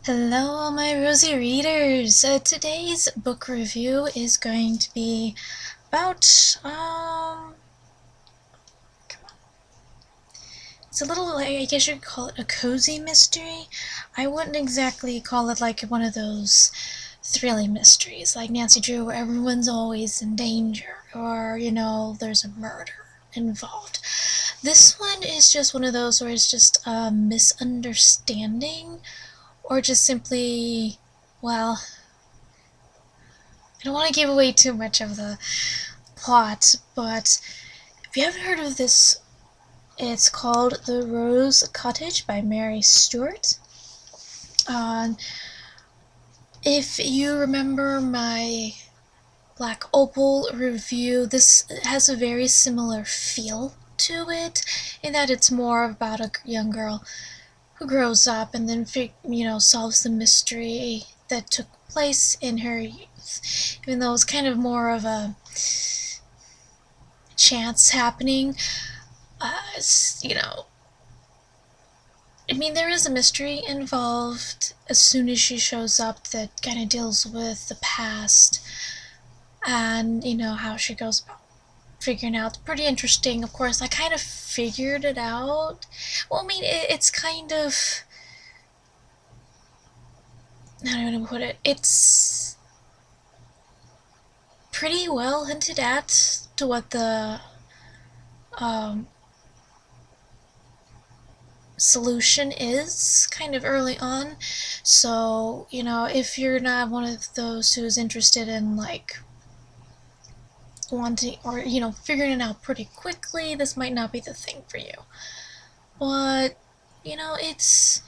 Hello, my Rosie readers. Today's book review is going to be about it's a little, I guess you'd call it a cozy mystery. I wouldn't exactly call it like one of those thrilling mysteries like Nancy Drew where everyone's always in danger or there's a murder involved. This one is just one of those where it's just a misunderstanding or just simply, well, I don't want to give away too much of the plot, but if you haven't heard of this, it's called The Rose Cottage by Mary Stewart. If you remember my Black Opal review, this has a very similar feel to it, in that it's more about a young girl who grows up and then solves the mystery that took place in her youth, even though it's kind of more of a chance happening. There is a mystery involved as soon as she shows up that kind of deals with the past and how she goes about figuring out. It's pretty interesting. Of course, I kind of figured it out. Well, it's kind of, how do I want to put it? It's pretty well hinted at to what the solution is kind of early on. So, if you're not one of those who's interested in wanting or figuring it out pretty quickly, this might not be the thing for you. But it's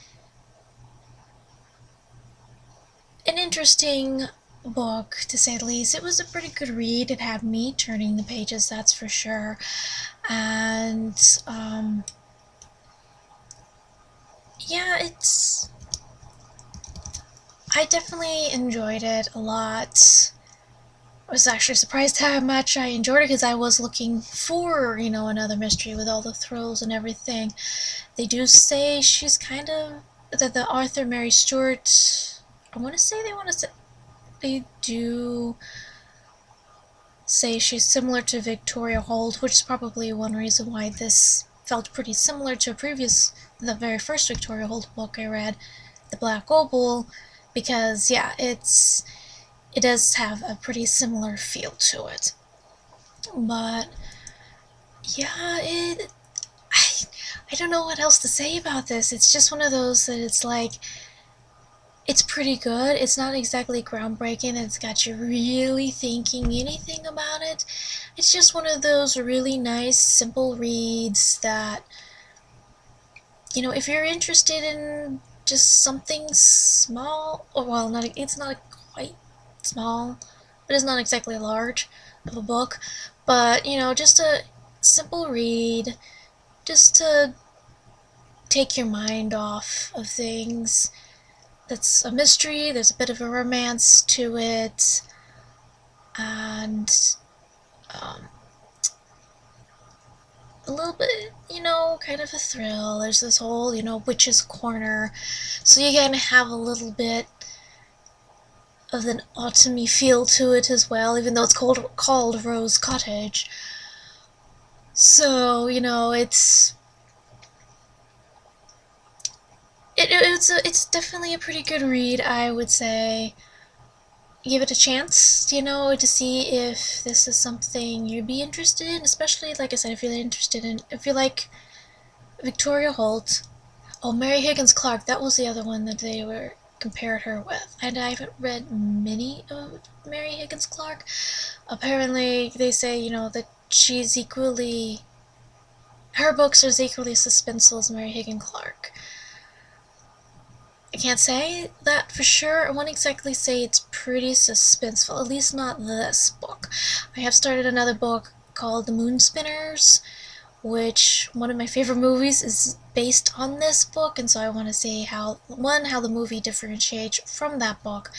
an interesting book, to say the least. It was a pretty good read. It had me turning the pages, that's for sure. And yeah, I definitely enjoyed it a lot. I was actually surprised how much I enjoyed it, because I was looking for, another mystery with all the thrills and everything. They do say she's kind of, that the author Mary Stewart, they do say she's similar to Victoria Holt, which is probably one reason why this felt pretty similar to the very first Victoria Holt book I read, The Black Opal, because yeah, it does have a pretty similar feel to it. But yeah, I don't know what else to say about this. It's just one of those that it's pretty good. It's not exactly groundbreaking. It's got you really thinking anything about it. It's just one of those really nice, simple reads that, if you're interested in just something small, or well, it's not quite small, but it's not exactly large of a book, but just a simple read, just to take your mind off of things. That's a mystery, there's a bit of a romance to it, and a little bit, kind of a thrill. There's this whole, witch's corner, so you kind of have a little bit of an autumny feel to it as well, even though it's called Rose Cottage. So, it's definitely a pretty good read, I would say. Give it a chance, to see if this is something you'd be interested in, especially, like I said, if you like Victoria Holt. Oh, Mary Higgins Clark, that was the other one that they were compared her with. And I haven't read many of Mary Higgins Clark. Apparently, they say, that her books are as equally suspenseful as Mary Higgins Clark. I can't say that for sure. I won't exactly say it's pretty suspenseful, at least not this book. I have started another book called The Moon Spinners, which one of my favorite movies is based on this book, and so I want to see how the movie differentiates from that book,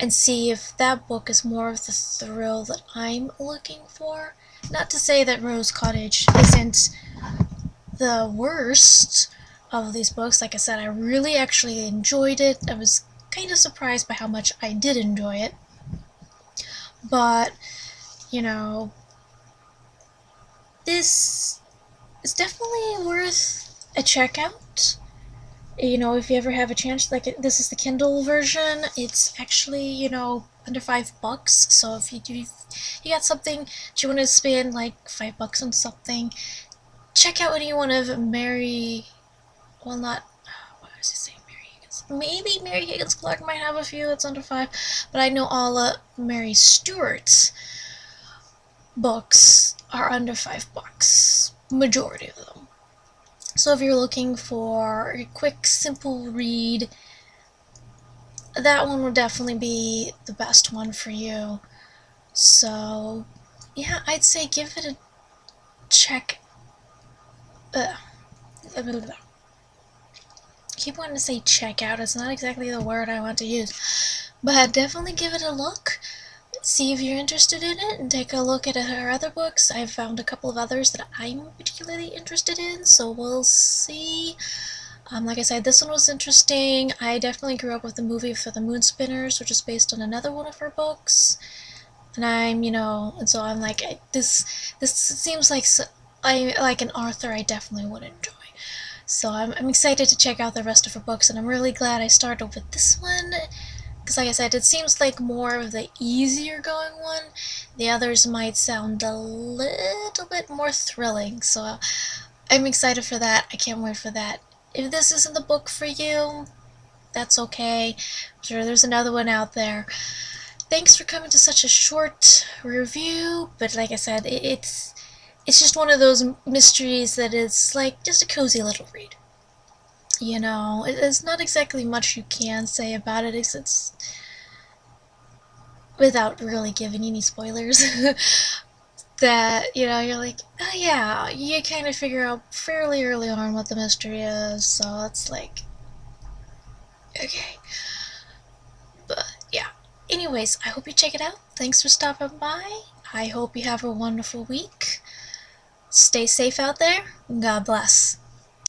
and see if that book is more of the thrill that I'm looking for. Not to say that Rose Cottage isn't the worst of these books. Like I said, I really actually enjoyed it. I was kind of surprised by how much I did enjoy it. But, you know, this is definitely worth a check out. You know, if you ever have a chance, like this is the Kindle version. It's actually, under $5. So if you got something that you want to spend like $5 on something, check out any one of Mary. Well, not. What was I saying? Mary Higgins. Maybe Mary Higgins Clark might have a few that's under $5, but I know all Mary Stewart's books are under $5. Majority of them. So if you're looking for a quick, simple read, that one would definitely be the best one for you. So, yeah, I'd say give it a check. I keep wanting to say check out. It's not exactly the word I want to use. But definitely give it a look. See if you're interested in it, and take a look at her other books. I've found a couple of others that I'm particularly interested in, so we'll see. Like I said, this one was interesting. I definitely grew up with the movie for the Moon Spinners, which is based on another one of her books. And and so I'm like, this seems like I like an author I definitely would enjoy. So I'm excited to check out the rest of her books, and I'm really glad I started with this one. Because like I said, it seems like more of the easier going one. The others might sound a little bit more thrilling, so I'm excited for that. I can't wait for that. If this isn't the book for you, that's okay. I'm sure there's another one out there. Thanks for coming to such a short review, but like I said, it's just one of those mysteries that is like just a cozy little read. There's not exactly much you can say about it, it's without really giving any spoilers. That, you're like, oh yeah, you kind of figure out fairly early on what the mystery is, so it's like, okay. But yeah. Anyways, I hope you check it out. Thanks for stopping by. I hope you have a wonderful week. Stay safe out there. God bless.